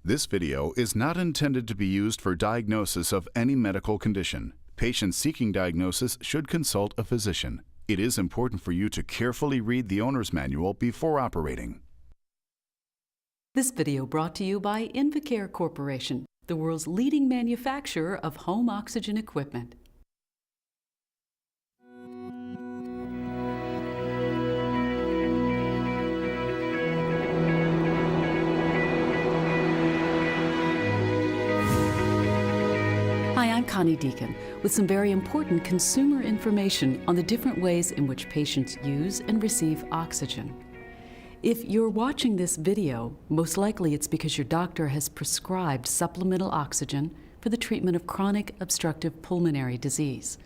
This video is not intended to be used for diagnosis of any medical condition. Patients seeking diagnosis should consult a physician. It is important for you to carefully read the owner's manual before operating. This video brought to you by Invacare Corporation, the world's leading manufacturer of home oxygen equipment. Hi, I'm Connie Deacon with some very important consumer information on the different ways in which patients use and receive oxygen. If you're watching this video, most likely it's because your doctor has prescribed supplemental oxygen for the treatment of chronic obstructive pulmonary disease.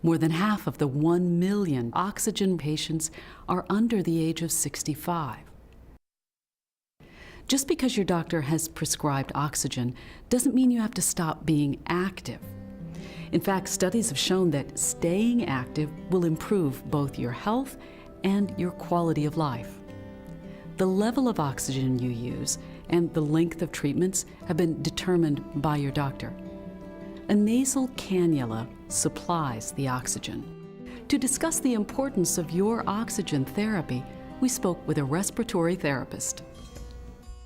More than half of the 1 million oxygen patients are under the age of 65. Just because your doctor has prescribed oxygen doesn't mean you have to stop being active. In fact, studies have shown that staying active will improve both your health and your quality of life. The level of oxygen you use and the length of treatments have been determined by your doctor. A nasal cannula supplies the oxygen. To discuss the importance of your oxygen therapy, we spoke with a respiratory therapist.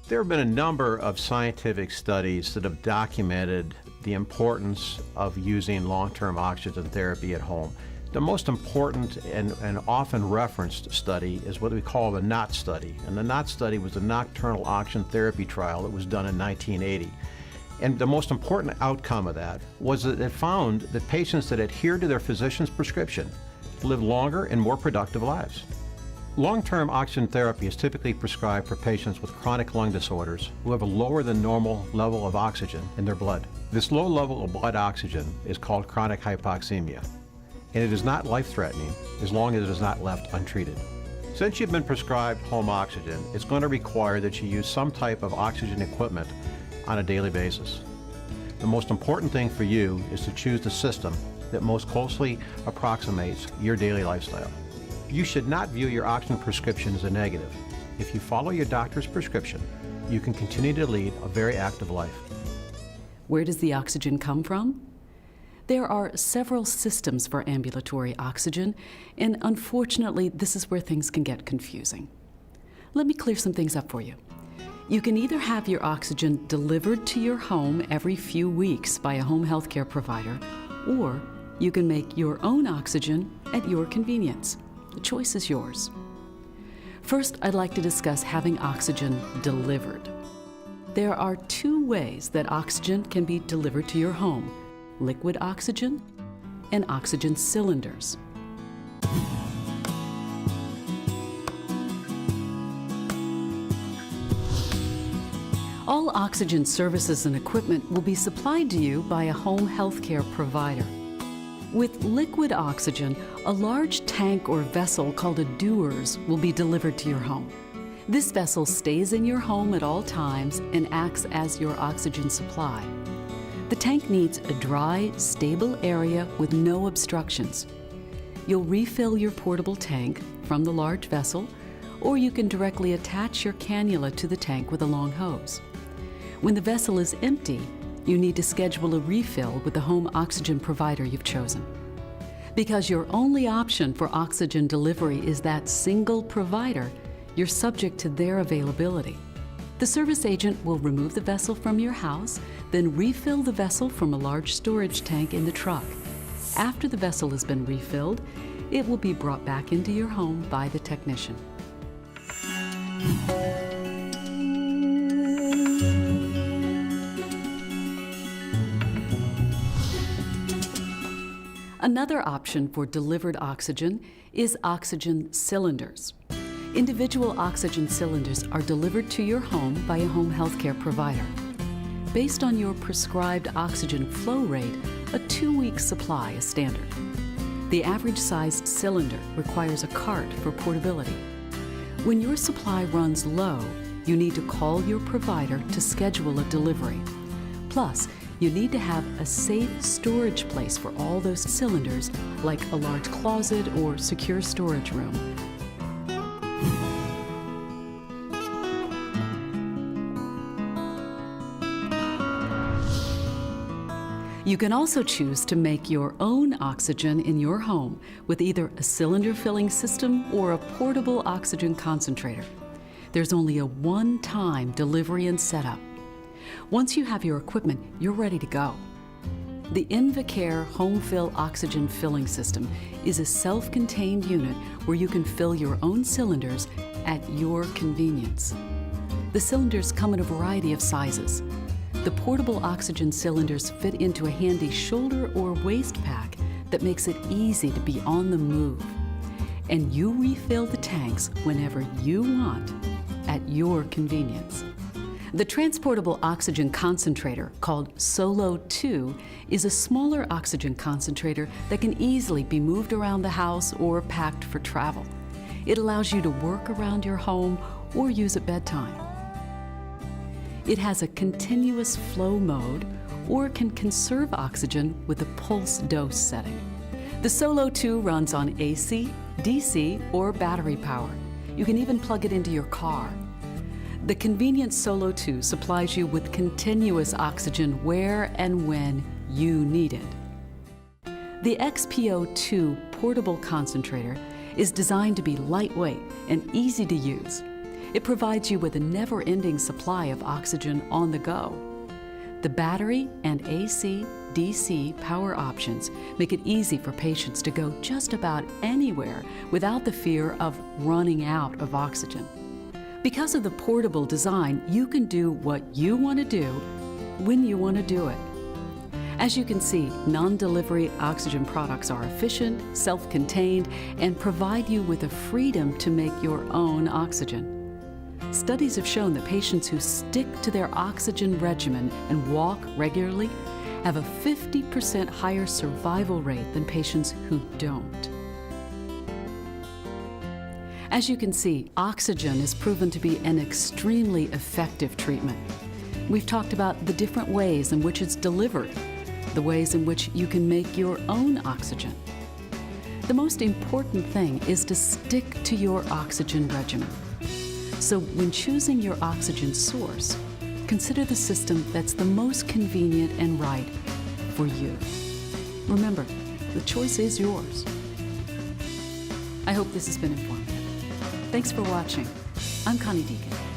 There have been a number of scientific studies that have documented the importance of using long-term oxygen therapy at home. The most important and often referenced study is what we call the KNOT study. And the KNOT study was a nocturnal oxygen therapy trial that was done in 1980. And the most important outcome of that was that it found that patients that adhered to their physician's prescription lived longer and more productive lives. Long-term oxygen therapy is typically prescribed for patients with chronic lung disorders who have a lower than normal level of oxygen in their blood. This low level of blood oxygen is called chronic hypoxemia, and it is not life-threatening as long as it is not left untreated. Since you've been prescribed home oxygen, it's going to require that you use some type of oxygen equipment on a daily basis. The most important thing for you is to choose the system that most closely approximates your daily lifestyle. You should not view your oxygen prescription as a negative. If you follow your doctor's prescription, you can continue to lead a very active life. Where does the oxygen come from? There are several systems for ambulatory oxygen, and unfortunately, this is where things can get confusing. Let me clear some things up for you. You can either have your oxygen delivered to your home every few weeks by a home health care provider, or you can make your own oxygen at your convenience. The choice is yours. First, I'd like to discuss having oxygen delivered. There are two ways that oxygen can be delivered to your home: liquid oxygen and oxygen cylinders. All oxygen services and equipment will be supplied to you by a home health care provider. With liquid oxygen, a large tank or vessel called a dewars will be delivered to your home. This vessel stays in your home at all times and acts as your oxygen supply. The tank needs a dry, stable area with no obstructions. You'll refill your portable tank from the large vessel, or you can directly attach your cannula to the tank with a long hose. When the vessel is empty, you need to schedule a refill with the home oxygen provider you've chosen. Because your only option for oxygen delivery is that single provider, you're subject to their availability. The service agent will remove the vessel from your house, then refill the vessel from a large storage tank in the truck. After the vessel has been refilled, it will be brought back into your home by the technician. Another option for delivered oxygen is oxygen cylinders. Individual oxygen cylinders are delivered to your home by a home health care provider. Based on your prescribed oxygen flow rate, a 2-week supply is standard. The average sized cylinder requires a cart for portability. When your supply runs low, you need to call your provider to schedule a delivery. Plus, you need to have a safe storage place for all those cylinders, like a large closet or secure storage room. You can also choose to make your own oxygen in your home with either a cylinder filling system or a portable oxygen concentrator. There's only a one-time delivery and setup. Once you have your equipment, you're ready to go. The Invacare Home Fill Oxygen Filling System is a self-contained unit where you can fill your own cylinders at your convenience. The cylinders come in a variety of sizes. The portable oxygen cylinders fit into a handy shoulder or waist pack that makes it easy to be on the move. And you refill the tanks whenever you want at your convenience. The transportable oxygen concentrator, called Solo 2, is a smaller oxygen concentrator that can easily be moved around the house or packed for travel. It allows you to work around your home or use at bedtime. It has a continuous flow mode or can conserve oxygen with a pulse dose setting. The Solo 2 runs on AC, DC, or battery power. You can even plug it into your car. The convenient Solo 2 supplies you with continuous oxygen where and when you need it. The XPO2 portable concentrator is designed to be lightweight and easy to use. It provides you with a never-ending supply of oxygen on the go. The battery and AC, DC power options make it easy for patients to go just about anywhere without the fear of running out of oxygen. Because of the portable design, you can do what you want to do when you want to do it. As you can see, non-delivery oxygen products are efficient, self-contained, and provide you with the freedom to make your own oxygen. Studies have shown that patients who stick to their oxygen regimen and walk regularly have a 50% higher survival rate than patients who don't. As you can see, oxygen is proven to be an extremely effective treatment. We've talked about the different ways in which it's delivered, the ways in which you can make your own oxygen. The most important thing is to stick to your oxygen regimen. So when choosing your oxygen source, consider the system that's the most convenient and right for you. Remember, the choice is yours. I hope this has been informative. Thanks for watching. I'm Connie Deacon.